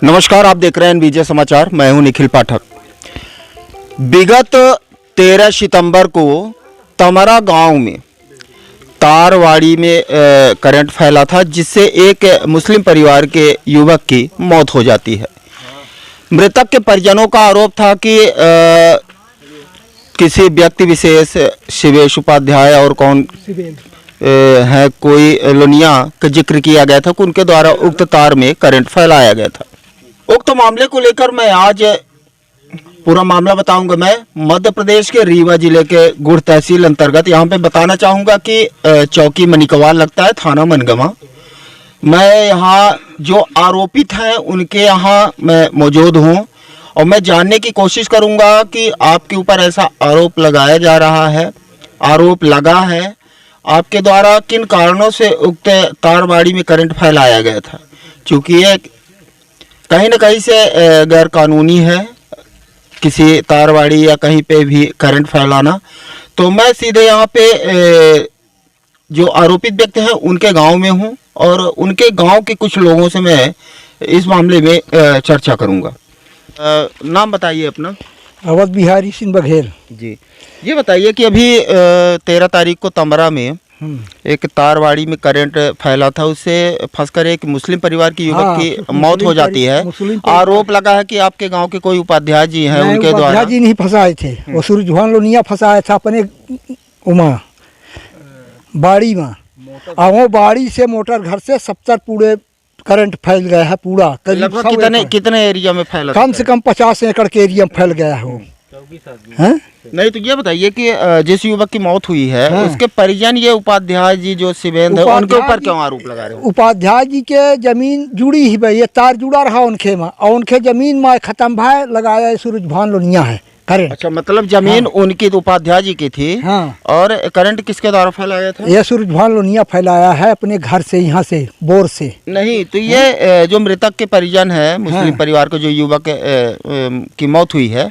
नमस्कार, आप देख रहे हैं विजय समाचार। मैं हूं निखिल पाठक। विगत 13 सितंबर को तमरा गांव में तारवाड़ी में करंट फैला था, जिससे एक मुस्लिम परिवार के युवक की मौत हो जाती है। मृतक के परिजनों का आरोप था कि किसी व्यक्ति विशेष शिवेश उपाध्याय और कौन है कोई लोनिया का जिक्र किया गया था कि उनके द्वारा उक्त तार में करंट फैलाया गया था। उक्त मामले को लेकर मैं आज पूरा मामला बताऊंगा। मैं मध्य प्रदेश के रीवा जिले के गुड़ तहसील अंतर्गत यहाँ पे बताना चाहूँगा कि चौकी मनिकवाल लगता है, थाना मनगवा। मैं यहाँ जो आरोपित हैं उनके यहाँ मैं मौजूद हूँ और मैं जानने की कोशिश करूँगा कि आपके ऊपर ऐसा आरोप लगाया जा रहा है, आरोप लगा है, आपके द्वारा किन कारणों से उक्त तारवाड़ी में करंट फैलाया गया था। चूँकि ये कहीं न कहीं से गैर कानूनी है, किसी तारवाड़ी या कहीं पे भी करंट फैलाना। तो मैं सीधे यहाँ पे जो आरोपित व्यक्ति हैं उनके गांव में हूँ और उनके गांव के कुछ लोगों से मैं इस मामले में चर्चा करूँगा। नाम बताइए अपना। अवध बिहारी सिंह बघेल जी। ये बताइए कि अभी 13 तारीख को तमरा में एक तारवाड़ी में करंट फैला था, उससे फंसकर एक मुस्लिम परिवार की युवक की मौत हो जाती है। आरोप लगा है कि आपके गांव के कोई उपाध्याय जी हैं, उनके द्वारा। उपाध्याय जी नहीं फंसाए थे, वो सूरजभान लोनिया फंसाया था अपने उमा बाड़ी में। और वो बाड़ी से मोटर घर से 70 पूरे करंट फैल गया है पूरा। कितने एरिया में फैला? कम से कम 50 एकड़ के एरिया में फैल गया है। नहीं तो ये बताइए कि जिस युवक की मौत हुई है उसके परिजन ये उपाध्याय जी जो शिवेंद्र है, उनके ऊपर क्यों आरोप लगा रहे हैं? उपाध्याय जी के जमीन जुड़ी ही भाई, ये तार जुड़ा रहा उनके में और उनके जमीन में खत्म भाई लगाया सूरजभान लोनिया है करंट। अच्छा, मतलब जमीन उनकी तो उपाध्याय जी की थी। और करंट किसके द्वारा फैलाया था? ये सूरजभान लोनिया फैलाया है अपने घर से, यहाँ से बोर से। नहीं तो ये जो मृतक के परिजन है, मुस्लिम परिवार को जो युवक की मौत हुई है,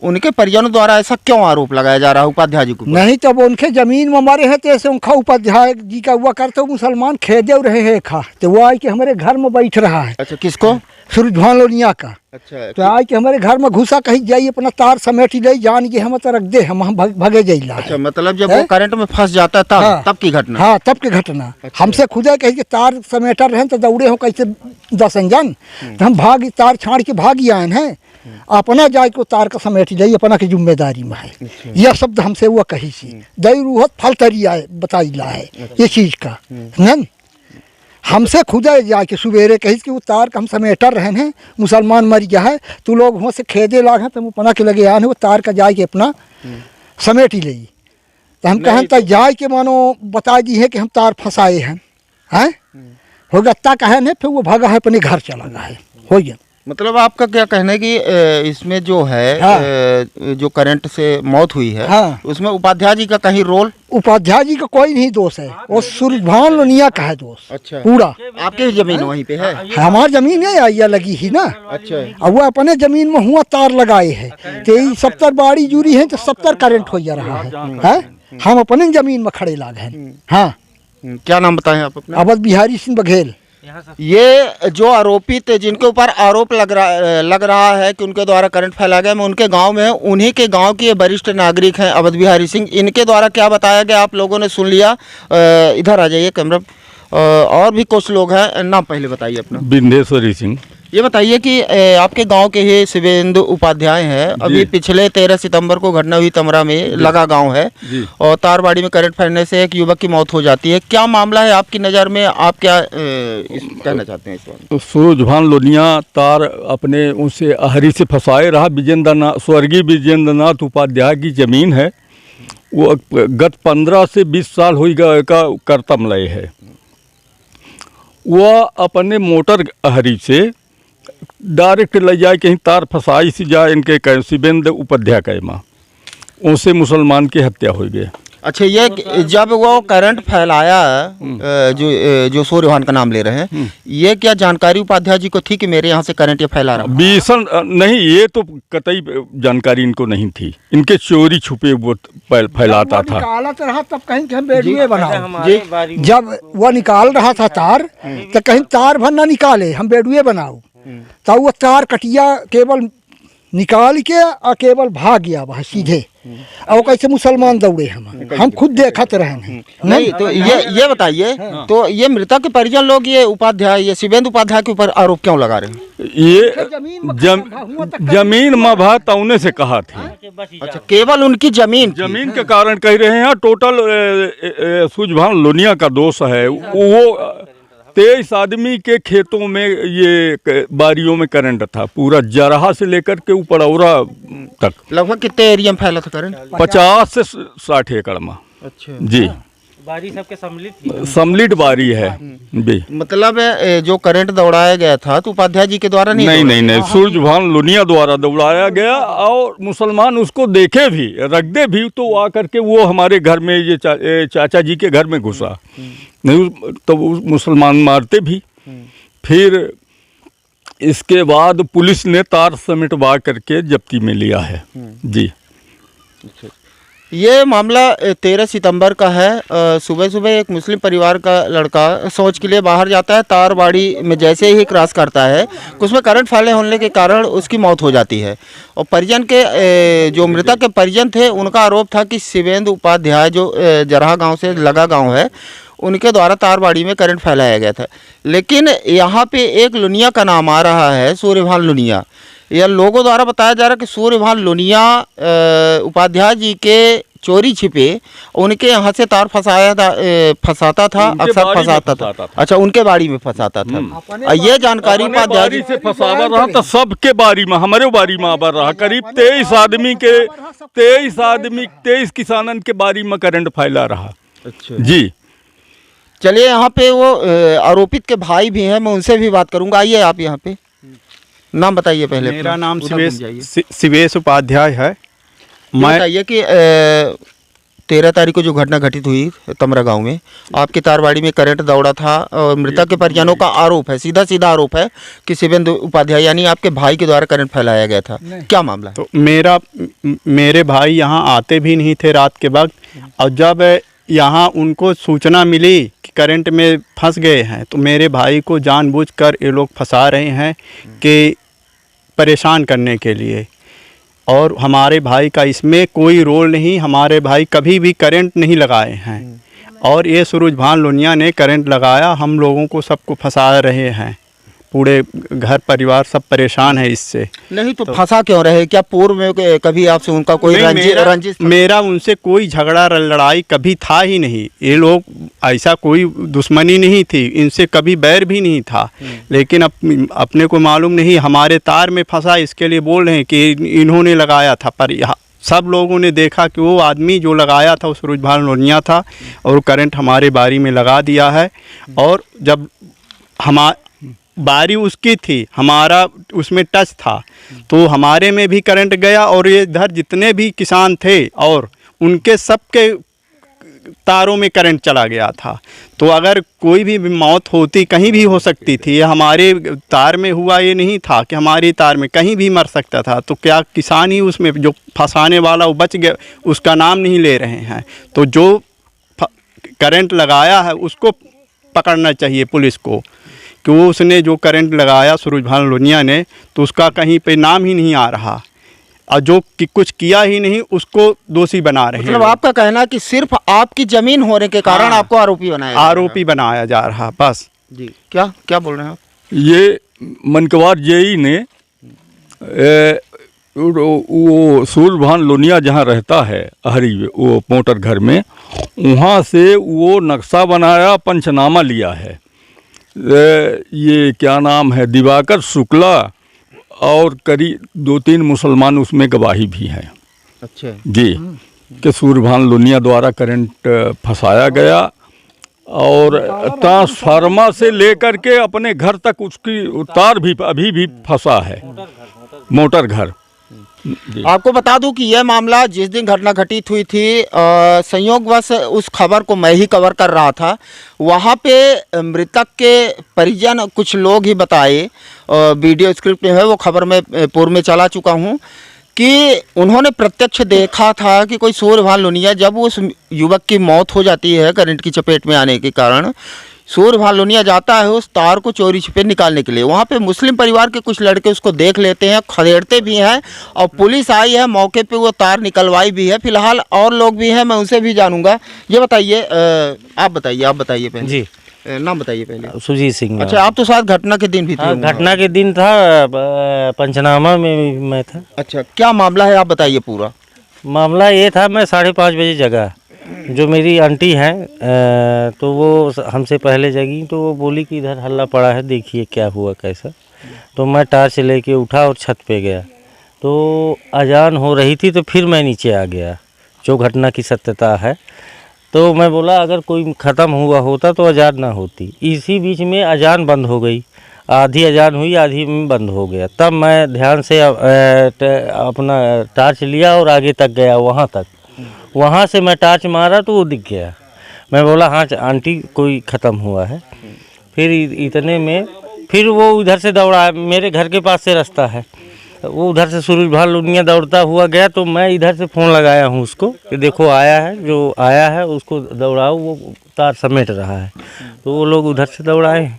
उनके परिजनों द्वारा ऐसा क्यों आरोप लगाया जा रहा है उपाध्याय जी को? नहीं तब उनके जमीन में मरे हैं तो ऐसे उनका उपाध्याय जी का हुआ करते मुसलमान खेदे रहे हैं खा, तो वो आए कि हमारे घर में बैठ रहा है। अच्छा, किसको? सूरजभान लोनिया का। अच्छा, तो आए कि हमारे घर में घुसा, कहीं जाइए अपना तार समेट ले, जान के हम तो रख दे, हम भगे जाइला। अच्छा, मतलब जब वो करंट में फंस जाता था तब की घटना? हाँ, तब की घटना। हमसे खुदा कही कि तार समेटा रहे तो दौड़े हो कैसे 10 जन, तो हम भाग तार छाड़ के भाग आए हैं। अपना जाए को तार का समेट जाइए, अपना की जिम्मेदारी में है। यह शब्द हमसे वो कही सी दई रूहत फल तरिया बताई ला है ये चीज का। न हमसे खुदा जाके सवेरे कही कि वो तार का हम समेटर रहे हैं, मुसलमान मर गया है, तू लोग वहाँ से खेदे लाग हैं, तो अपना के लगे आए हैं, वो तार का जाए के अपना समेट ही ले। तो हम कहें तो जाए के मानो बता दी है कि हम तार फंसाए हैं, हो गत्ता कहे नहीं, फिर वो भागा है अपने घर चला गया है, हो गया। मतलब आपका क्या कहना है कि इसमें जो है जो करंट से मौत हुई है उसमें उपाध्याय जी का कहीं रोल? उपाध्याय जी का कोई नहीं दोष है, वो सूरजभान लोनिया का है दोष। अच्छा, पूरा आपकी जमीन वहीं पे है? हमारी जमीन है या लगी ही ना। अच्छा, अब वो अपने जमीन में हुआ तार लगाए है, तो 70 बाड़ी जुड़ी है तो 70 करंट हो जा रहा है। हम अपने जमीन में खड़े लाग हैं। हाँ, क्या नाम बताएं आप अपना? अवध बिहारी सिंह बघेल। ये जो आरोपित जिनके ऊपर आरोप लग रहा है कि उनके द्वारा करंट फैला गया, मैं उनके गांव में हूँ, उन्हीं के गांव के वरिष्ठ नागरिक हैं अवध बिहारी सिंह। इनके द्वारा क्या बताया गया आप लोगों ने सुन लिया। इधर आ जाइए कैमरा। और भी कुछ लोग हैं, नाम पहले बताइए अपना। बिंदेश्वरी सिंह। ये बताइए कि आपके गांव के ही शिवेंद्र उपाध्याय हैं। अभी पिछले 13 सितंबर को घटना हुई, तमरा में लगा गांव है, और तारवाड़ी में करंट फैलने से एक युवक की मौत हो जाती है। क्या मामला है आपकी नज़र में? आप क्या कहना चाहते हैं इस बारे? सूरजभान लोनिया तार अपने उनसे अहरी से फंसाए रहा। स्वर्गीय विजेंद्रनाथ उपाध्याय की ज़मीन है, वो गत 15 से 20 साल हुई का करतम लय है। वह अपने मोटर अहरी से डायरेक्ट ले जाए कहीं तार फंसाई सी जाए इनके शिवेंद्र उपाध्याय के माँ, उनसे मुसलमान की हत्या हो गई। अच्छा, ये जब वो करंट फैलाया जो सूर्यभान का नाम ले रहे हैं, ये क्या जानकारी उपाध्याय जी को थी कि मेरे यहाँ से करंट ये फैला रहा? भीषण नहीं, ये तो कतई जानकारी इनको नहीं थी। इनके चोरी छुपे वो फैलाता था। तब कहीं हम वीडियो बनाओ, जब वो निकाल रहा था तार, तो कहीं तार भर ना निकाले, हम वीडियो बनाओ। तो वो तार कटिया केवल निकाल के और केवल भाग गया वह सीधे। और कैसे मुसलमान दौड़े हम खुद देखते रहे हैं। नहीं तो ये बताइए, तो ये मृतक के परिजन लोग ये उपाध्याय, ये शिवेंद्र उपाध्याय के ऊपर आरोप क्यों लगा रहे हैं? ये जमीन मभा तौने से कहा थी। अच्छा, केवल उनकी जमीन के कारण कह रहे हैं। टोटल सूझभान लोनिया का दोष है। वो 23 आदमी के खेतों में ये बारियों में करंट था, पूरा जरहा से लेकर के ऊपर औरा तक। लगभग कितने एरिया में फैला था करंट? 50 से 60 एकड़ में। अच्छा जी, बारी सबके सम्मिलित सम्मिलित बारी है भी। मतलब जो करंट दौड़ाया गया था तो उपाध्याय जी के द्वारा नहीं, सूरजभान लोनिया द्वारा दौड़ाया गया। और मुसलमान उसको देखे भी, रख दे भी, तो आकर के वो हमारे घर में ये चाचा जी के घर में घुसा। नहीं तो मुसलमान मारते भी। फिर इसके बाद पुलिस ने तार समेटवा करके जब्ती में लिया है। जी, ये मामला 13 सितंबर का है। सुबह सुबह एक मुस्लिम परिवार का लड़का शौच के लिए बाहर जाता है। तारबाड़ी में जैसे ही क्रॉस करता है, उसमें करंट फैले होने के कारण उसकी मौत हो जाती है। और परिजन के जो मृतक के परिजन थे, उनका आरोप था कि शिवेंद्र उपाध्याय जो जरहा गांव से लगा गांव है, उनके द्वारा तारबाड़ी में करंट फैलाया गया था। लेकिन यहाँ पे एक लुनिया का नाम आ रहा है, सूर्यभान लुनिया। यह लोगों द्वारा बताया जा रहा है कि सूर्यभान लुनिया उपाध्याय जी के चोरी छिपे उनके यहाँ से तार फंसाता था, अक्सर फंसाता था। अच्छा, उनके बाड़ी में फंसाता था। ये जानकारी उपाध्याय जी से फंसावा रहा था सबके बारी में, हमारे बारी में आवर रहा। करीब 23 आदमी के 23 किसानन के बारी में करंट फैला रहा। अच्छा जी, चलिए, यहाँ पे वो आरोपित के भाई भी हैं, मैं उनसे भी बात करूंगा। आइए आप यहाँ पे, नाम बताइए पहले। मेरा नाम शिवेश उपाध्याय है। मैं बताइए कि 13 तारीख को जो घटना घटित हुई तमरा गांव में, आपकी तारबाड़ी में करंट दौड़ा था और मृतक के परिजनों का आरोप है, सीधा आरोप है कि शिवेंद्र उपाध्याय यानी आपके भाई के द्वारा करंट फैलाया गया था। क्या मामला है? तो मेरे भाई यहाँ आते भी नहीं थे रात के वक्त। और जब यहाँ उनको सूचना मिली कि करंट में फंस गए हैं, तो मेरे भाई को जानबूझकर ये लोग फंसा रहे हैं कि परेशान करने के लिए। और हमारे भाई का इसमें कोई रोल नहीं। हमारे भाई कभी भी करंट नहीं लगाए हैं। और ये सूरजभान लोनिया ने करंट लगाया, हम लोगों को सबको फंसा रहे हैं। पूरे घर परिवार सब परेशान है इससे। नहीं तो फंसा क्यों रहे? क्या पूर्व में कभी आपसे उनका कोई रंजिश? मेरा उनसे कोई झगड़ा लड़ाई कभी था ही नहीं। ये लोग ऐसा कोई दुश्मनी नहीं थी, इनसे कभी बैर भी नहीं था। लेकिन अपने को मालूम नहीं, हमारे तार में फंसा इसके लिए बोल रहे हैं कि इन्होंने लगाया था। पर सब लोगों ने देखा कि वो आदमी जो लगाया था वो सूरजभान लोनिया था और करंट हमारे बारी में लगा दिया है। और जब बारी उसकी थी, हमारा उसमें टच था, तो हमारे में भी करंट गया। और ये इधर जितने भी किसान थे और उनके सबके तारों में करंट चला गया था। तो अगर कोई भी मौत होती कहीं भी हो सकती थी। ये हमारे तार में हुआ ये नहीं था कि हमारी तार में, कहीं भी मर सकता था। तो क्या किसान ही उसमें जो फंसाने वाला वो बच गया, उसका नाम नहीं ले रहे हैं। तो जो करंट लगाया है उसको पकड़ना चाहिए पुलिस को, कि वो उसने जो करंट लगाया सूरजभान लोनिया ने, तो उसका कहीं पे नाम ही नहीं आ रहा। और जो कि कुछ किया ही नहीं उसको दोषी बना रहे हैं। मतलब आपका कहना है कि सिर्फ आपकी जमीन होने के कारण आपको आरोपी बनाया जा रहा। बस जी, क्या बोल रहे हैं आप? ये मनकवार जेई ने वो सूरजभान लोनिया जहाँ रहता है हरी वो मोटर घर में, वहाँ से वो नक्शा बनाया, पंचनामा लिया है। ये क्या नाम है, दिवाकर शुक्ला और करीब 2-3 मुसलमान उसमें गवाही भी हैं। अच्छा जी, कि सूरजभान लोनिया द्वारा करंट फंसाया गया और ट्रांसफार्मर से लेकर के अपने घर तक उसकी तार भी अभी भी फंसा है, मोटर घर। आपको बता दूं कि यह मामला जिस दिन घटना घटित हुई थी, संयोगवश उस खबर को मैं ही कवर कर रहा था। वहाँ पे मृतक के परिजन कुछ लोग ही बताए, वीडियो स्क्रिप्ट में है वो खबर में पूर्व में चला चुका हूँ, कि उन्होंने प्रत्यक्ष देखा था कि कोई सूरजभान लोनिया, जब उस युवक की मौत हो जाती है करंट की चपेट में आने के कारण, सूर्यभान लोनिया जाता है उस तार को चोरी छिपे निकालने के लिए। वहाँ पे मुस्लिम परिवार के कुछ लड़के उसको देख लेते हैं, खदेड़ते भी हैं और पुलिस आई है मौके पे, वो तार निकलवाई भी है। फिलहाल और लोग भी हैं, मैं उनसे भी जानूंगा। ये बताइए, आप बताइए पहले जी, नाम बताइए पहले। सुजीत सिंह। अच्छा, आप तो साथ घटना के दिन भी थे? हाँ, घटना के दिन था, पंचनामा में भी मैं था। अच्छा, क्या मामला है आप बताइए पूरा। मामला ये था, मैं 5:30 बजे जगा। जो मेरी आंटी हैं तो वो हमसे पहले जगी, तो वो बोली कि इधर हल्ला पड़ा है, देखिए क्या हुआ कैसा। तो मैं टार्च लेके उठा और छत पे गया, तो अजान हो रही थी। तो फिर मैं नीचे आ गया, जो घटना की सत्यता है। तो मैं बोला अगर कोई ख़त्म हुआ होता तो अजान ना होती। इसी बीच में अजान बंद हो गई, आधी अजान हुई, आधी में बंद हो गया। तब मैं ध्यान से अपना टार्च लिया और आगे तक गया, वहाँ तक। वहाँ से मैं टार्च मारा तो वो दिख गया। मैं बोला हाँ आंटी कोई ख़त्म हुआ है। फिर इतने में फिर वो उधर से दौड़ा, मेरे घर के पास से रास्ता है, वो उधर से सूरजभान लोनिया दौड़ता हुआ गया। तो मैं इधर से फ़ोन लगाया हूँ उसको कि देखो आया है, जो आया है उसको दौड़ाओ, वो तार समेट रहा है। तो वो लोग उधर से दौड़ाए,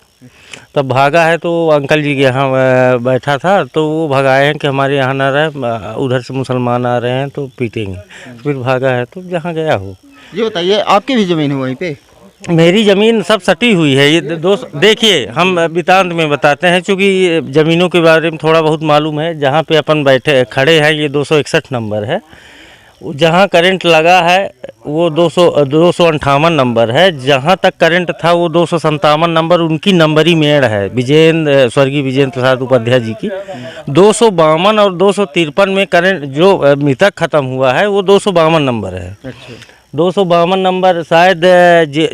तब भागा है। तो अंकल जी के यहाँ बैठा था, तो वो भगाए हैं कि हमारे यहाँ ना रहे, उधर से मुसलमान आ रहे हैं तो पीटेंगे। फिर भागा है, तो जहाँ गया हो। ये बताइए, आपकी भी ज़मीन है वहीं पे? मेरी ज़मीन सब सटी हुई है। ये दोस्त देखिए, हम वृतांत में बताते हैं, चूँकि ज़मीनों के बारे में थोड़ा बहुत मालूम है। जहाँ पे अपन बैठे खड़े हैं, ये 261 नंबर है। जहाँ करंट लगा है वो 258 नंबर है। जहाँ तक करंट था वो 257 नंबर उनकी नंबरी मेड़ है, स्वर्गीय विजेंद्र प्रसाद उपाध्याय जी की। 252 और 253 में करंट जो मृतक ख़त्म हुआ है वो 252 नंबर है। अच्छा, 252 नंबर शायद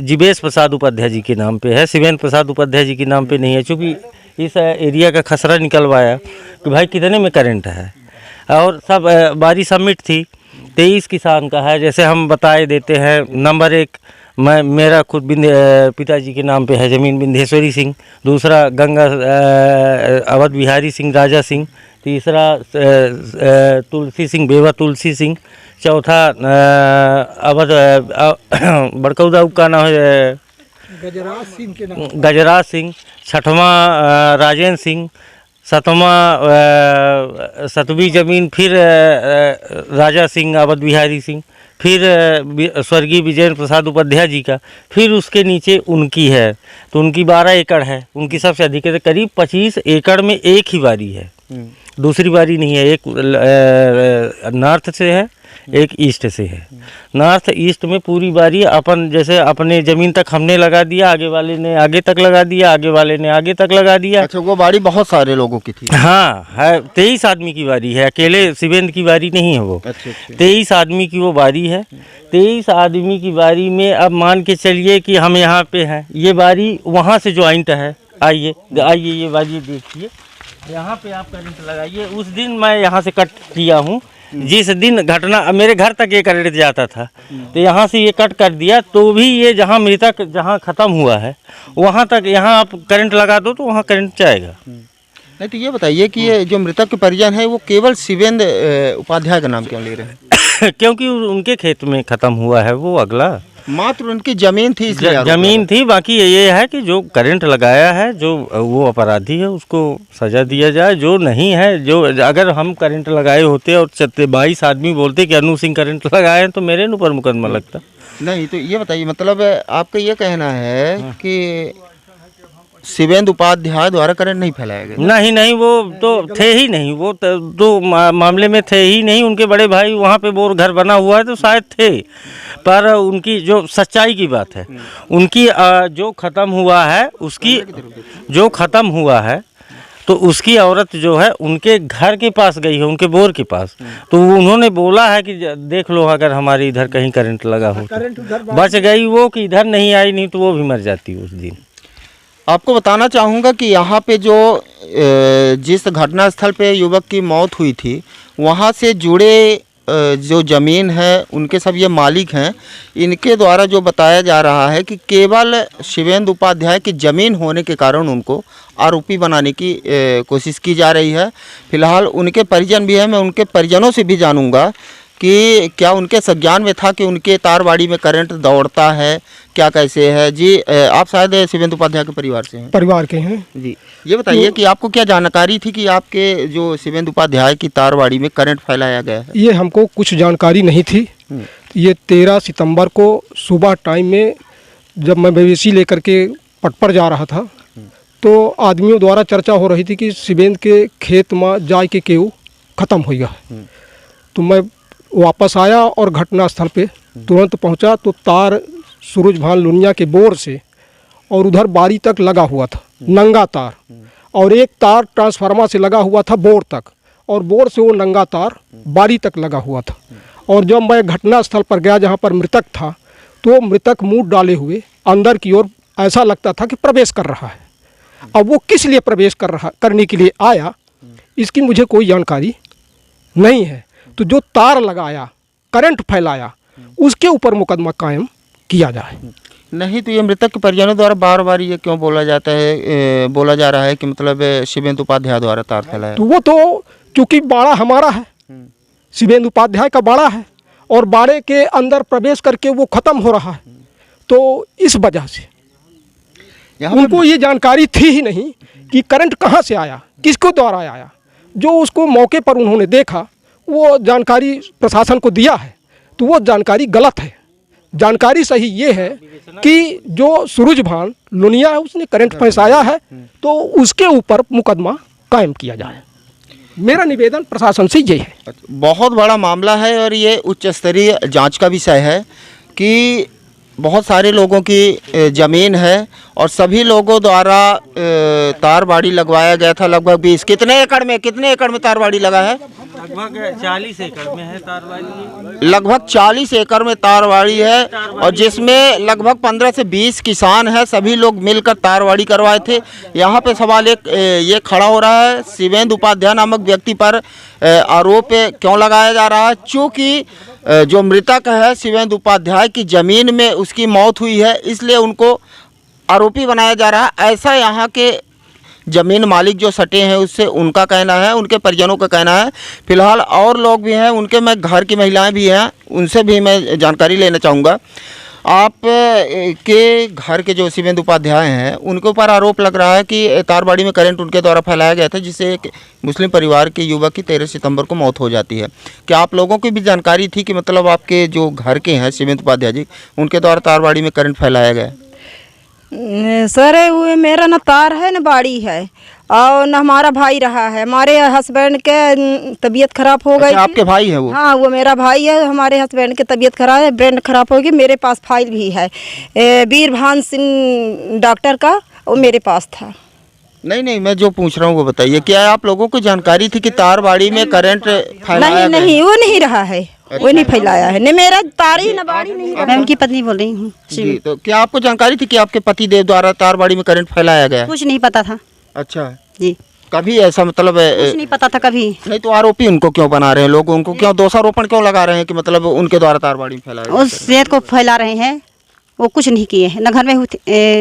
जीवेश प्रसाद उपाध्याय जी के नाम पे है, शिवेंद्र प्रसाद उपाध्याय जी के नाम पे नहीं है। चूँकि इस एरिया का खसरा निकलवाया कि भाई कितने में करंट है, और सब बारी सबमिट थी। 23 किसान का है, जैसे हम बताए देते हैं। नंबर 1 मेरा खुद पिताजी के नाम पे है ज़मीन, बिंदेश्वरी सिंह। दूसरा गंगा अवध बिहारी सिंह राजा सिंह। तीसरा तुलसी सिंह बेवा तुलसी सिंह। चौथा अवध बड़कौदा का नाम है गजराज सिंह। छठवां राजेंद्र सिंह। सतवीं ज़मीन फिर राजा सिंह अवध बिहारी सिंह। फिर स्वर्गीय विजेंद्र प्रसाद उपाध्याय जी का। फिर उसके नीचे उनकी है, तो उनकी 12 एकड़ है, उनकी सबसे अधिक है। करीब 25 एकड़ में एक ही बारी है, दूसरी बारी नहीं है। एक नॉर्थ से है, एक ईस्ट से है। नॉर्थ ईस्ट में पूरी बारी अपन, जैसे अपने ज़मीन तक हमने लगा दिया, आगे वाले ने आगे तक लगा दिया, आगे वाले ने आगे तक लगा दिया। अच्छा, वो बाड़ी बहुत सारे लोगों की थी? हाँ है, 23 आदमी की बारी है, अकेले शिवेंद्र की बारी नहीं है वो। अच्छा, 23 आदमी की वो बारी है। 23 आदमी की बारी में अब मान के चलिए कि हम यहाँ पे हैं, ये बारी वहाँ से ज्वाइंट है। आइए ये बारी देखिए, यहाँ पे आप करंट लगाइए। उस दिन मैं यहाँ से कट किया हूँ, जिस दिन घटना, मेरे घर तक ये करंट जाता था, तो यहाँ से ये कट कर दिया। तो भी ये जहाँ मृतक जहाँ ख़त्म हुआ है वहाँ तक, यहाँ आप करंट लगा दो तो वहाँ करंट जाएगा। नहीं, तो ये बताइए कि ये जो मृतक के परिजन है वो केवल शिवेंद्र उपाध्याय का नाम क्यों ले रहे हैं? क्योंकि उनके खेत में ख़त्म हुआ है, वो अगला मात्र उनकी ज़मीन थी, इसलिए आरोप ज़मीन थी। बाकी ये है कि जो करंट लगाया है, जो वो अपराधी है, उसको सज़ा दिया जाए। जो नहीं है, जो अगर हम करंट लगाए होते और 22 आदमी बोलते कि अनु सिंह करंट लगाए हैं, तो मेरे ऊपर मुकदमा लगता। नहीं, तो ये बताइए, मतलब आपका ये कहना है कि शिवेंद्र उपाध्याय द्वारा करंट नहीं फैलाया गया? नहीं, वो तो थे ही नहीं, वो तो मामले में थे ही नहीं। उनके बड़े भाई वहाँ पे बोर घर बना हुआ है, तो शायद थे। पर उनकी जो सच्चाई की बात है, उनकी जो ख़त्म हुआ है, उसकी जो ख़त्म हुआ है, तो उसकी औरत जो है उनके घर के पास गई है, उनके बोर के पास। तो उन्होंने बोला है कि देख लो अगर हमारे इधर कहीं करंट लगा हो तो। बच गई वो कि इधर नहीं आई, नहीं तो वो भी मर जाती उस दिन। आपको बताना चाहूँगा कि यहाँ पे जो जिस घटना स्थल पे युवक की मौत हुई थी, वहाँ से जुड़े जो ज़मीन है उनके सब ये मालिक हैं। इनके द्वारा जो बताया जा रहा है कि केवल शिवेंद्र उपाध्याय की ज़मीन होने के कारण उनको आरोपी बनाने की कोशिश की जा रही है। फिलहाल उनके परिजन भी हैं, मैं उनके परिजनों से भी जानूंगा कि क्या उनके संज्ञान में था कि उनके तारबाड़ी में करंट दौड़ता है, क्या कैसे है? जी आप शायद शिवेंद्र उपाध्याय के परिवार से हैं। परिवार के हैं। जी ये बताइए कि आपको क्या जानकारी थी कि आपके जो शिवेंद्र उपाध्याय की तारबाड़ी में करंट फैलाया गया है? ये हमको कुछ जानकारी नहीं थी। ये 13 सितंबर को सुबह टाइम में जब मैं मवेशी लेकर के पटपर जा रहा था तो आदमियों द्वारा चर्चा हो रही थी कि शिवेंद्र के खेत में जाए के केहू ख़त्म हो गया। तो मैं वापस आया और घटनास्थल पे तुरंत पहुंचा तो तार सूरजभान लुनिया के बोर से और उधर बारी तक लगा हुआ था, नंगा तार, और एक तार ट्रांसफार्मर से लगा हुआ था बोर तक, और बोर से वो नंगा तार बारी तक लगा हुआ था। और जब मैं घटनास्थल पर गया जहाँ पर मृतक था तो मृतक मुंह डाले हुए अंदर की ओर ऐसा लगता था कि प्रवेश कर रहा है। अब वो किस लिए प्रवेश करने के लिए आया इसकी मुझे कोई जानकारी नहीं है। तो जो तार लगाया, करंट फैलाया, उसके ऊपर मुकदमा कायम किया जाए। नहीं तो ये मृतक के परिजनों द्वारा बार बार ये क्यों बोला जाता है, बोला जा रहा है कि मतलब शिवेंद्र उपाध्याय द्वारा तार फैलाया? तो वो तो चूँकि बाड़ा हमारा है, शिवेंद्र उपाध्याय का बाड़ा है, और बाड़े के अंदर प्रवेश करके वो ख़त्म हो रहा है, तो इस वजह से उनको ये जानकारी थी ही नहीं कि करंट कहाँ से आया, किसको द्वारा आया। जो उसको मौके पर उन्होंने देखा वो जानकारी प्रशासन को दिया है, तो वो जानकारी गलत है। जानकारी सही ये है कि जो सूरजभान लुनिया है उसने करंट फंसाया है, तो उसके ऊपर मुकदमा कायम किया जाए। मेरा निवेदन प्रशासन से ये है। बहुत बड़ा मामला है और ये उच्च स्तरीय जांच का विषय है कि बहुत सारे लोगों की ज़मीन है और सभी लोगों द्वारा तारबाड़ी लगवाया गया था। लगभग 20 कितने एकड़ में तारबाड़ी लगा है? लगभग 40 एकड़ में है तारबाड़ी। लगभग 40 एकड़ में तारबाड़ी है और जिसमें लगभग 15 से 20 किसान हैं। सभी लोग मिलकर तारबाड़ी करवाए थे। यहाँ पे सवाल एक ये खड़ा हो रहा है, शिवेंद्र उपाध्याय नामक व्यक्ति पर आरोप क्यों लगाया जा रहा है? चूँकि जो मृतक है शिवेंद्र उपाध्याय की ज़मीन में उसकी मौत हुई है, इसलिए उनको आरोपी बनाया जा रहा है। ऐसा यहाँ के ज़मीन मालिक जो सटे हैं उससे उनका कहना है, उनके परिजनों का कहना है। फिलहाल और लोग भी हैं, उनके मैं घर की महिलाएं भी हैं, उनसे भी मैं जानकारी लेना चाहूँगा। आप के घर के जो शिवेंद्र उपाध्याय हैं उनके ऊपर आरोप लग रहा है कि तारबाड़ी में करंट उनके द्वारा फैलाया गया था, जिससे एक मुस्लिम परिवार के युवक की 13 सितंबर को मौत हो जाती है। क्या आप लोगों की भी जानकारी थी कि मतलब आपके जो घर के हैं शिवेंद्र उपाध्याय जी, उनके द्वारा तारबाड़ी में करंट फैलाया गया? सर वो मेरा न तार है न बाड़ी है और न हमारा भाई रहा है। हमारे हस्बैंड के तबीयत खराब हो गई। आपके भाई हैं वो? हाँ वो मेरा भाई है। हमारे हस्बैंड की तबीयत खराब है, ब्रेन खराब हो गई। मेरे पास फाइल भी है वीरभान सिंह डॉक्टर का, वो मेरे पास था। नहीं मैं जो पूछ रहा हूँ वो बताइए, क्या आप लोगों को जानकारी थी कि तारबाड़ी में करंट फैलाया गया? नहीं वो नहीं रहा है, वो नहीं फैलाया है। नहीं मेरा तारी न बाड़ी नहीं। मैं उनकी पत्नी बोल रही हूँ जी, तो क्या आपको जानकारी थी कि आपके पति देव द्वारा तारबाड़ी में करंट फैलाया गया? कुछ नहीं पता था अच्छा जी, कभी ऐसा मतलब कुछ नहीं पता था कभी। नहीं तो आरोपी उनको क्यों बना रहे हैं लोग? उनको क्यों दोषारोपण क्यों लगा रहे हैं कि मतलब उनके द्वारा तारबाड़ी में फैलाया गया? उस सेहत को फैला रहे हैं, वो कुछ नहीं किए हैं, न घर में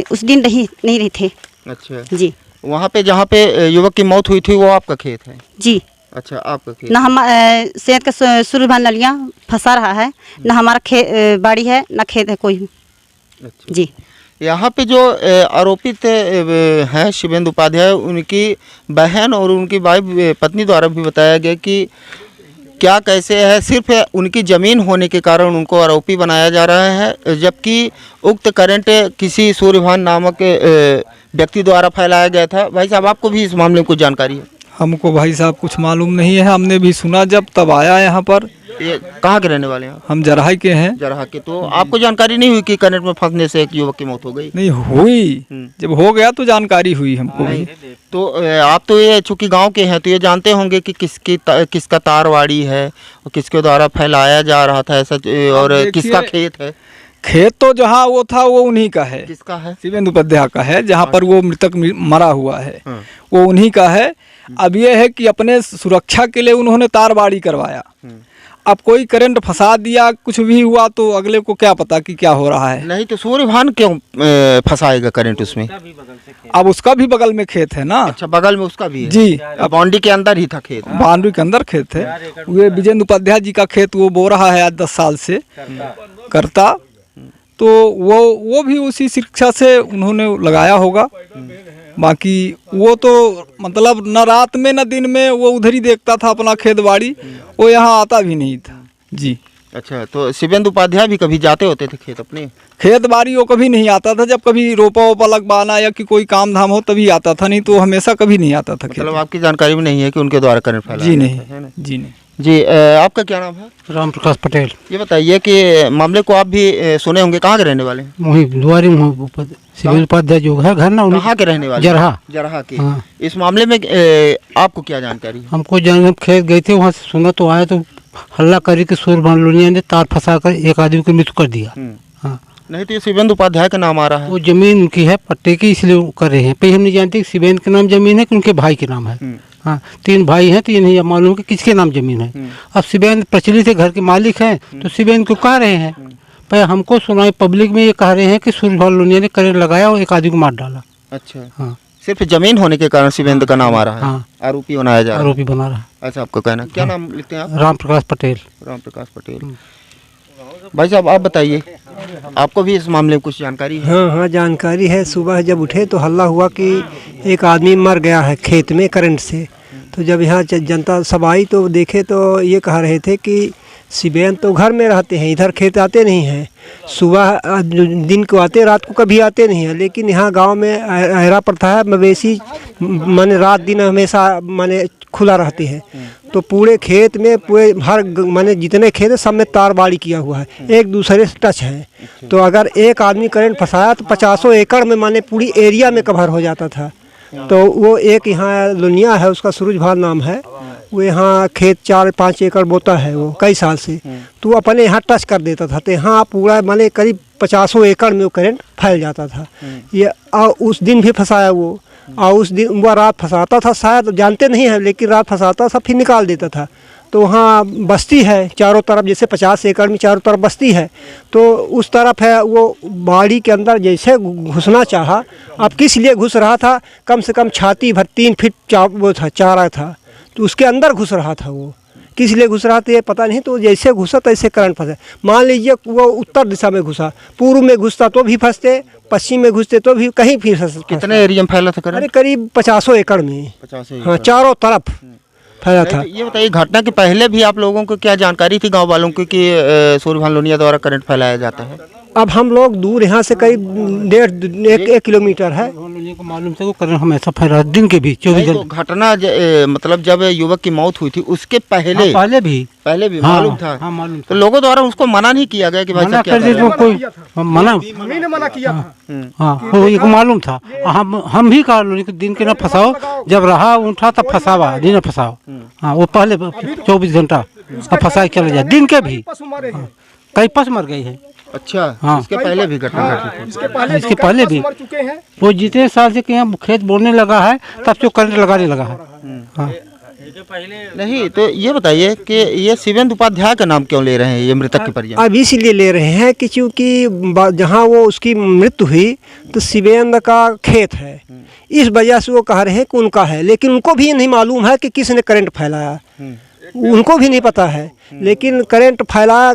उस दिन नहीं रहे थे। अच्छा जी, वहाँ पे जहाँ पे युवक की मौत हुई थी वो आपका खेत है? जी। अच्छा आपका खेत? न हम सेहत का सूरजभान ललिया फंसा रहा है, न हमारा बाड़ी है न खेत है कोई। अच्छा। जी, यहाँ पे जो आरोपित हैं शिवेंद्र उपाध्याय, उनकी बहन और उनकी वाइफ पत्नी द्वारा भी बताया गया कि क्या कैसे है, सिर्फ उनकी ज़मीन होने के कारण उनको आरोपी बनाया जा रहा है, जबकि उक्त करंट किसी सूर्यभान नामक व्यक्ति द्वारा फैलाया गया था। भाई साहब आपको भी इस मामले में कुछ जानकारी है? हमको भाई साहब कुछ मालूम नहीं है, हमने भी सुना जब तब आया यहाँ पर। ये कहाँ के रहने वाले हैं? हम जरहा के हैं। जरहा के। तो आपको जानकारी नहीं हुई कि करंट में फंसने से एक युवक की मौत हो गई? नहीं हुई, जब हो गया तो जानकारी हुई हमको भी। तो आप तो ये चूँकि गांव के हैं तो ये जानते होंगे कि किसका तारबाड़ी है और किसके द्वारा फैलाया जा रहा था ऐसा, और किसका खेत है? खेत तो जहाँ वो था वो उन्हीं का है। किसका है? शिवेंद्र उपाध्याय का है, जहाँ पर वो मृतक मरा हुआ है वो उन्हीं का है। अब ये है कि अपने सुरक्षा के लिए उन्होंने तारबाड़ी करवाया। अब कोई करंट फंसा दिया, कुछ भी हुआ तो अगले को क्या पता कि क्या हो रहा है। नहीं तो सूर्यभान क्यों फंसाएगा करंट उसमें? अब उसका भी बगल में खेत है ना। अच्छा, बगल में उसका भी है? जी, अब बाउंड्री के अंदर ही था खेत? बाउंड्री के अंदर खेत है। वे विजेंद्र उपाध्याय जी का खेत वो बो रहा है आज 10 साल से करता, तो वो भी उसी शिक्षा से उन्होंने लगाया होगा। बाकी वो तो मतलब न रात में न दिन में वो उधर ही देखता था अपना खेत बाड़ी, वो यहाँ आता भी नहीं था जी। अच्छा, तो शिवेंद्र उपाध्याय भी कभी जाते होते थे खेत अपने? खेत बाड़ी वो कभी नहीं आता था, जब कभी रोपा वोपा लगवाना या कि कोई काम धाम हो तभी आता था, नहीं तो हमेशा कभी नहीं आता था खेत। मतलब आपकी जानकारी में नहीं है कि उनके द्वारा करंट फैला? जी नहीं, जी नहीं। जी, आपका क्या नाम है? राम प्रकाश पटेल। ये बताइए कि मामले को आप भी सुने होंगे, कहाँ के रहने वाले हैं? वही द्वारी शिवेंद्र उपाध्याय जो है घर ना, कहाँ के रहने वाले? जरहा के। हाँ। इस मामले में आपको क्या जानकारी है? हमको हम खेत गए थे, वहाँ से सुना तो आया तो हल्ला करी कि सूर्यभान लोनिया ने तार फंसा कर एक आदमी की मृत्यु कर दिया। हाँ। नहीं तो ये शिवेंद्र उपाध्याय का नाम आ रहा है। वो जमीन उनकी है, पट्टे की, इसलिए वो कर रहे हैं। पहले हम नहीं जानते कि शिवेंद्र के नाम जमीन है कि उनके भाई के नाम है। हाँ, 3 भाई हैं तो ये नहीं मालूम कि किसके नाम जमीन है। अब शिवेंद्र प्रचलित है, घर के मालिक हैं, तो शिवेंद्र को कह रहे हैं। पर हमको सुनाई पब्लिक में ये कह रहे हैं कि सूर्यभान लोनिया ने करंट लगाया और एक आदमी को मार डाला। अच्छा। हाँ, सिर्फ जमीन होने के कारण शिवेंद्र का नाम आ रहा है। हाँ। आरोपी बनाया जा रहा है। आरोपी बना रहा है। अच्छा, आपको कहना क्या नाम लिखते हैं आप? राम प्रकाश पटेल। राम प्रकाश पटेल। भाई साहब, आप बताइए, आपको भी इस मामले में कुछ जानकारी है? हाँ, जानकारी है। सुबह जब उठे तो हल्ला हुआ कि एक आदमी मर गया है खेत में करंट से। तो जब यहाँ जनता सब आई तो देखे तो ये कह रहे थे कि शिवेंद्र तो घर में रहते हैं, इधर खेत आते नहीं हैं। सुबह दिन को आते, रात को कभी आते नहीं हैं। लेकिन यहाँ गांव में अहरा प्रथा है, मवेशी माने रात दिन हमेशा माने खुला रहते हैं। तो पूरे खेत में पूरे हर माने जितने खेत है सब में तार बाड़ी किया हुआ है, एक दूसरे से टच है। तो अगर एक आदमी करंट फंसाया तो 50 एकड़ में माने पूरी एरिया में कवर हो जाता था। तो वो एक यहाँ लोनिया है, उसका सूरजभान नाम है, वो यहाँ खेत 4-5 एकड़ बोता है वो कई साल से। तो वो अपने यहाँ टच कर देता था, तो यहाँ पूरा माने करीब 50 एकड़ में वो करंट फैल जाता था। ये उस दिन भी फंसाया वो, और उस दिन वो रात फंसाता था, शायद जानते नहीं है, लेकिन रात फंसाता था फिर निकाल देता था। तो वहाँ बस्ती है चारों तरफ, जैसे 50 एकड़ में चारों तरफ बस्ती है, तो उस तरफ है वो बाड़ी के अंदर जैसे घुसना चाहा। अब किस लिए घुस रहा था, कम से कम छाती भर 3 फीट वो था, चारा था, तो उसके अंदर घुस रहा था। वो किस लिए घुस रहा था ये पता नहीं। तो जैसे घुसा तैसे करंट फंसा। मान लीजिए वो उत्तर दिशा में घुसा, पूर्व में घुसता तो भी फंसते, पश्चिम में घुसते तो भी कहीं फिर फंसते। कितने एरिया में फैला था करंट? अरे करीब 50 एकड़ में। 50 हाँ, चारों तरफ फैला था। ये बताइए, घटना के पहले भी आप लोगों को क्या जानकारी थी गांव वालों को कि सूर्यभान लोनिया द्वारा करंट फैलाया जाता है? अब हम लोग दूर यहाँ से करीब 1.5 किलोमीटर है। को मालूम था वो करंट हमेशा फैला दिन के भी 24 घंटे। तो घटना मतलब जब युवक की मौत हुई थी उसके पहले? हाँ, पहले भी हाँ, मालूम था। हाँ, मालूम। तो लोगों द्वारा उसको मना नहीं किया गया कि भाई साहब क्या कोई मना किया था? हाँ, ये को मालूम था। हम भी कहा दिन के ना फंसाओ, जब रहा उठा तब फंसावा, दिन फंसाओ। हाँ, वो पहले 24 घंटा अब फंसा चले जाए, दिन के भी कई पशु मर गए हैं। अच्छा। हाँ, इसके पहले भी घटना घटी थी? इसके पहले भी वो जितने साल से यहाँ खेत बोने लगा है तब से करंट लगाने लगा है। हाँ। नहीं तो ये बताइए कि ये शिवेंद्र उपाध्याय का नाम क्यों ले रहे हैं ये मृतक के परिजन? अब इसलिए ले रहे हैं कि चूँकि जहाँ वो उसकी मृत्यु हुई तो शिवेंद्र का खेत है, इस वजह से वो कह रहे हैं कि उनका है। लेकिन उनको भी नहीं मालूम है कि किसने करंट फैलाया, उनको भी नहीं पता है। लेकिन करंट फैलाया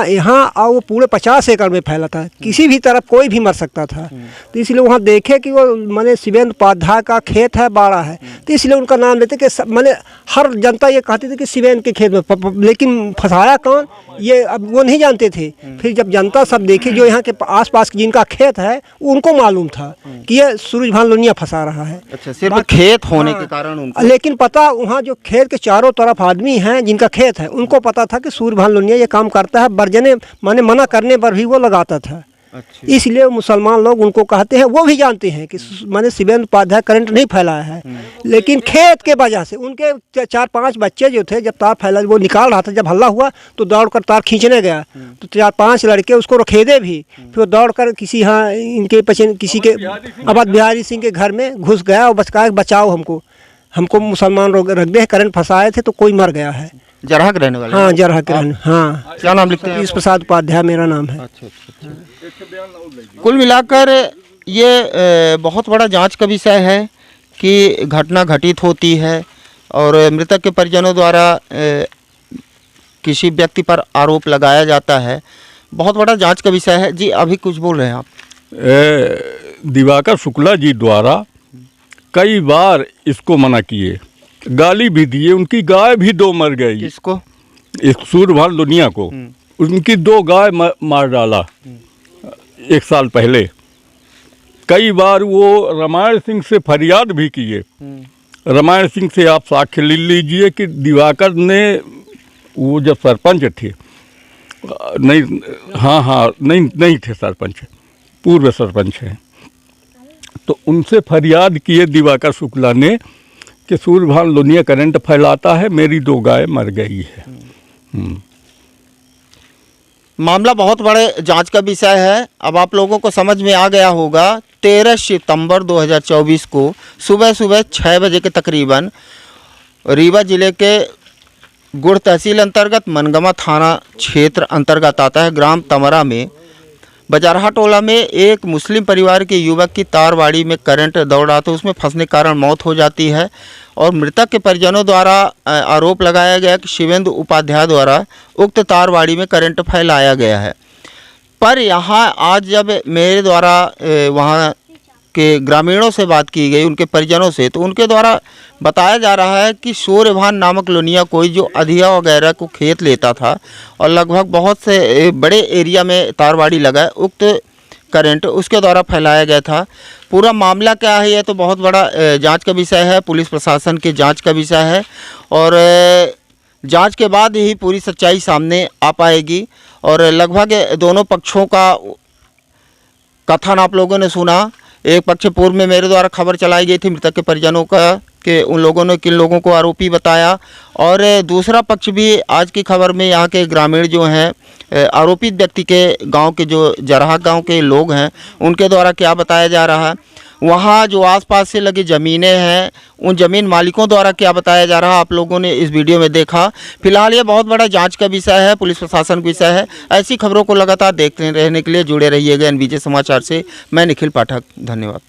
यहाँ और वो पूरे 50 एकड़ में फैला था, किसी भी तरफ कोई भी मर सकता था। तो इसलिए वहाँ देखे कि वो माने शिवेंद्र उपाध्याय का खेत है, बाड़ा है, तो इसलिए उनका नाम लेते कि माने हर जनता ये कहती थी कि शिवेंद्र के खेत में। लेकिन फंसाया कौन ये अब वो नहीं जानते थे। फिर जब जनता सब देखी जो यहाँ के आसपास जिनका खेत है उनको मालूम था कि ये सूरजभान लोनिया फंसा रहा है। अच्छा, सिर्फ खेत होने के कारण उनको? लेकिन पता वहाँ जो खेत के चारों तरफ आदमी हैं जिनका खेत है उनको पता था कि सूरजभान लोनिया ये काम करता है, बरजने माने मना करने पर भी वो लगाता था। अच्छा। इसलिए मुसलमान लोग उनको कहते हैं, वो भी जानते हैं कि माने शिवेंद्र उपाध्याय करंट नहीं फैलाया है। लेकिन खेत के वजह से उनके 4-5 बच्चे जो थे, जब तार फैला वो निकाल रहा था, जब हल्ला हुआ तो दौड़कर तार खींचने गया तो 4-5 लड़के उसको रखेदे भी, फिर दौड़कर किसी यहाँ इनके किसी के अवध बिहारी सिंह के घर में घुस गया और बचाओ हमको मुसलमान लोग रख दे, करंट फंसाए थे तो कोई मर गया है। जरहा के रहने वाले? हाँ जरहा के रहने। हाँ क्या नाम लिखते हैं? सतीश प्रसाद उपाध्याय मेरा नाम है। कुल मिलाकर ये बहुत बड़ा जांच का विषय है कि घटना घटित होती है और मृतक के परिजनों द्वारा किसी व्यक्ति पर आरोप लगाया जाता है। बहुत बड़ा जांच का विषय है। जी अभी कुछ बोल रहे हैं आप? दिवाकर शुक्ला जी द्वारा कई बार इसको मना किए, गाली भी दिए, उनकी गाय भी 2 मर गई। किसको? इस सूरभान दुनिया को उनकी 2 गाय मार डाला 1 साल पहले। कई बार वो रामायण सिंह से फरियाद भी किए। रामायण सिंह से आप साक्ष्य ले लीजिए कि दिवाकर ने, वो जब सरपंच थे, नहीं हाँ नहीं थे सरपंच, पूर्व सरपंच हैं, तो उनसे फरियाद किए दिवाकर शुक्ला ने कि सूरभान लोनिया करंट फैलाता है, मेरी 2 गाय मर गई है। मामला बहुत बड़े जांच का विषय है। अब आप लोगों को समझ में आ गया होगा। 13 सितंबर 2024 को सुबह 6 बजे के तकरीबन रीवा जिले के गुड़ तहसील अंतर्गत मनगमा थाना क्षेत्र अंतर्गत आता है ग्राम तमरा में बजारहा टोला में एक मुस्लिम परिवार के युवक की तारवाड़ी में करंट दौड़ा तो उसमें फंसने के कारण मौत हो जाती है और मृतक के परिजनों द्वारा आरोप लगाया गया कि शिवेंद्र उपाध्याय द्वारा उक्त तारवाड़ी में करंट फैलाया गया है। पर यहाँ आज जब मेरे द्वारा वहाँ के ग्रामीणों से बात की गई, उनके परिजनों से, तो उनके द्वारा बताया जा रहा है कि सूर्यभान नामक लोनिया कोई जो अधिया वगैरह को खेत लेता था और लगभग बहुत से बड़े एरिया में तारवाड़ी लगा, उक्त करंट उसके द्वारा फैलाया गया था। पूरा मामला क्या है, ये तो बहुत बड़ा जांच का विषय है, पुलिस प्रशासन की जांच का विषय है और जांच के बाद ही पूरी सच्चाई सामने आ पाएगी। और लगभग दोनों पक्षों का कथन आप लोगों ने सुना। एक पक्ष पूर्व में मेरे द्वारा खबर चलाई गई थी मृतक के परिजनों का कि उन लोगों ने किन लोगों को आरोपी बताया, और दूसरा पक्ष भी आज की खबर में यहाँ के ग्रामीण जो हैं आरोपित व्यक्ति के गांव के जो जरहा गांव के लोग हैं उनके द्वारा क्या बताया जा रहा है। वहाँ जो आसपास से लगी ज़मीनें हैं उन ज़मीन मालिकों द्वारा क्या बताया जा रहा है आप लोगों ने इस वीडियो में देखा। फिलहाल ये बहुत बड़ा जांच का विषय है, पुलिस प्रशासन का विषय है। ऐसी खबरों को लगातार देखते रहने के लिए जुड़े रहिएगा NBJ समाचार से। मैं निखिल पाठक, धन्यवाद।